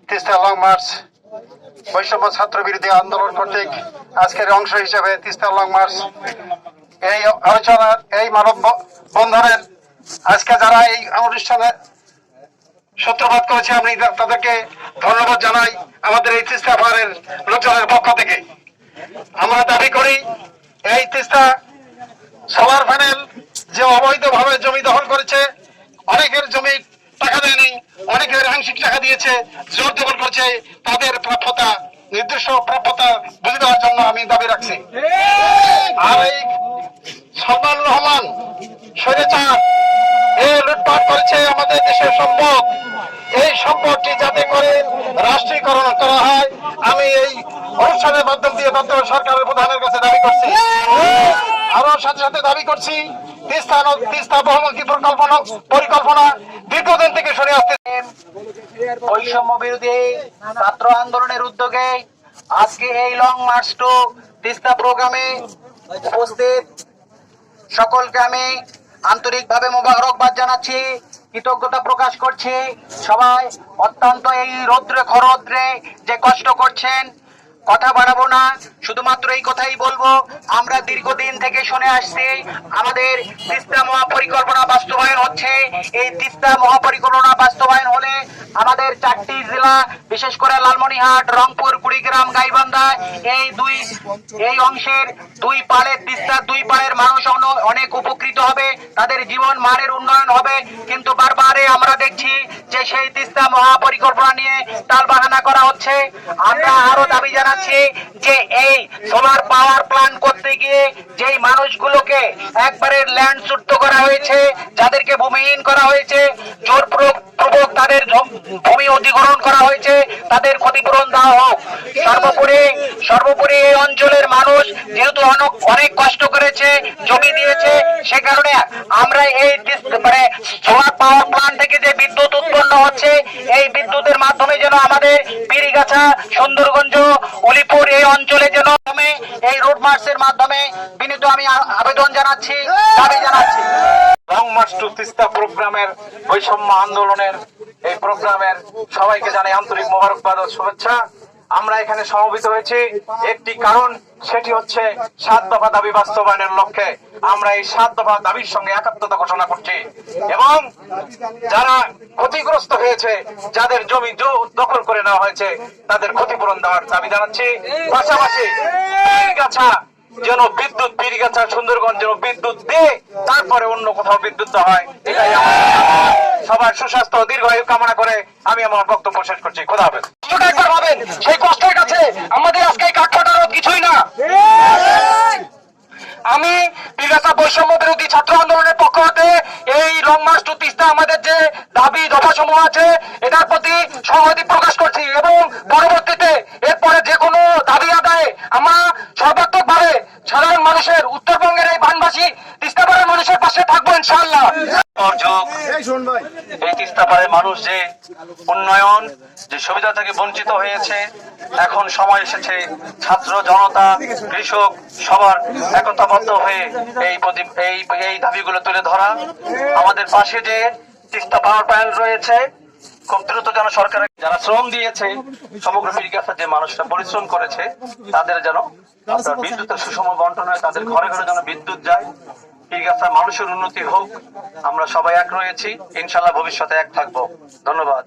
Teesta long March বৈষম্য ছাত্র বিরোধী আন্দোলন কর্তৃক আজকের অংশ হিসেবে তিস্তা লং মার্চ এই আলোচনার এই মানব বন্ধনের আজকে যারা এই অনুষ্ঠানে সূত্রপাত করেছে আমি তাদেরকে ধন্যবাদ জানাই আমাদের এই তিস্তা পাহাড়ের লোকজনের পক্ষ থেকে। আমরা দাবি করি এই তিস্তা সোলার প্যানেল যে অবৈধভাবে জমি দখল করেছে, অনেকের জমি টাকা দেয়নি, অনেকের আংশিক টাকা দিয়েছে, জোর দখল করছে, তাদের প্রাপ্যতা নির্দিষ্ট প্রাপ্যতা বুঝে দেওয়ার জন্য আমি দাবি রাখছি। আর এই সালমান রহমান স্বৈরাচার লুটপাট করেছে আমাদের দেশের সম্পদ, এই সম্পদটি যাতে করে রাষ্ট্রীয়করণ করা হয় আমি এই অনুষ্ঠানের মাধ্যম দিয়ে তথ্য সরকারের প্রধানের কাছে দাবি করছি। আরো সাথে সাথে দাবি করছি তিস্তা বহুমুখী পরিকল্পনা দীর্ঘদিন থেকে শুনে আসছে। বৈষম্য বিরোধী ছাত্র আন্দোলনের উদ্যোগে আজকে এই লং মার্চ টু তিস্তা প্রোগ্রামে উপস্থিত সকলকে আমি আন্তরিকভাবে মোবারকবাদ জানাচ্ছি, কৃতজ্ঞতা প্রকাশ করছি। সবাই অত্যন্ত এই রৌদ্রে খরৌদ্রে যে কষ্ট করছেন, কথা বাড়াবো না, শুধুমাত্র এই কথাই বলবো, আমরা দীর্ঘদিন থেকে শুনে আসছি আমাদের তিস্তা মহাপরিকল্পনা বাস্তবায়ন হচ্ছে। এই তিস্তা মহাপরিকল্পনা বাস্তবায়ন হলে আমাদের 4টি জেলা, বিশেষ করে লালমনিরহাট, রংপুর, কুড়িগ্রাম, গাইবান্ধা এই অংশের দুই পাড়ের তিস্তার দুই পাড়ের মানুষ অনেক উপকৃত হবে, তাদের জীবন মানের উন্নয়ন হবে। কিন্তু বারবারে আমরা দেখছি যে সেই তিস্তা মহাপরিকল্পনা নিয়ে টালবাহানা করা হচ্ছে। আমরা আরো দাবি জানাচ্ছি যে এই সোলার পাওয়ার প্ল্যান্ট করতে গিয়ে যেই মানুষগুলোকে একবারে ল্যান্ডচ্যুত করা হয়েছে, যাদেরকে ভূমিহীন করা হয়েছে, জোরপূর্বক তাদের ভূমি অধিগ্রহণ করা হয়েছে, তাদের ক্ষতিপূরণ দেওয়া হোক। সর্বোপরি এই অঞ্চলের মানুষ যেহেতু অনেক কষ্ট করেছে, জমি দিয়েছে, সে কারণে আমরা এই সোলার পাওয়ার প্ল্যান্ট থেকে যে বিদ্যুৎ উৎপন্ন হচ্ছে, এই বিদ্যুতের মাধ্যমে যেন আমাদের পীরগাছা, সুন্দরগঞ্জ, উলিপুর এই অঞ্চলে যেন এই রোড মার্চের মাধ্যমে বিনীত আমি আবেদন জানাচ্ছি, দাবি জানাচ্ছি। লং মার্চ টু তিস্তা প্রোগ্রামের বৈষম্য আন্দোলনের এই প্রোগ্রামের সবাইকে জানাই আন্তরিক মোবারকবাদ ও শুভেচ্ছা। আমরা এখানে সমবেত হয়েছি একটি কারণ, সেটি হচ্ছে 7 দফা দাবি বাস্তবায়নের লক্ষ্যে আমরা এই 7 দফা দাবির সঙ্গে একাত্মতা ঘোষণা করছি এবং যারা ক্ষতিগ্রস্ত হয়েছে, যাদের জমি দখল করে নেওয়া হয়েছে, তাদের ক্ষতিপূরণ দেওয়ার দাবি জানাচ্ছি। পাশাপাশি পীরগাছা যেন বিদ্যুৎ, পীরগাছা, সুন্দরগঞ্জ যেন বিদ্যুৎ দিয়ে তারপরে অন্য কোথাও বিদ্যুৎ দেওয়া হয়, এটাই সবার সুস্বাস্থ্য দীর্ঘায়ু কামনা করে আমি আমার বক্তব্য শেষ করছি। খোদা হাফেজ। একবার ভাবেন, সেই কষ্টের কাছে আমাদের আজকে এই কাঠফাটা রোদ কিছুই না। আমি পীরগাছা বৈষম্য বিরোধী ছাত্র আন্দোলনের পক্ষ হতে এই লং মার্চ টু তিস্তা আমাদের যে দাবি দফা সমূহ আছে, এটার প্রতি সংহতি প্রকাশ করছি এবং পরবর্তীতে এরপরে যে কোনো দাবি আদায়ে আমরা সর্বাত্মকভাবে সাধারণ মানুষের, উত্তরবঙ্গের এই বানবাসী তিস্তা পাড়ের মানুষের পাশে থাকবো ইনশাআল্লাহ। এই তিস্তা পাড়ের মানুষ যে উন্নয়ন, যে সুবিধা থেকে বঞ্চিত হয়েছে, এখন সময় এসেছে ছাত্র জনতা, কৃষক সবার একতাবদ্ধ হয়ে এই দাবিগুলো তুলে ধরা। আমাদের পাশে যে তিস্তা পাওয়ার প্ল্যান্ট রয়েছে, খুব দ্রুত যেন সরকারের যারা শ্রম দিয়েছে, সমগ্র পীরগাছার যে মানুষরা পরিশ্রম করেছে, তাদের যেন আপনার বিদ্যুতের সুষম বন্টন হয়, তাদের ঘরে ঘরে যেন বিদ্যুৎ যায়, পীরগাছার মানুষের উন্নতি হোক। আমরা সবাই এক রয়েছি, ইনশাল্লাহ ভবিষ্যতে এক থাকবো। ধন্যবাদ।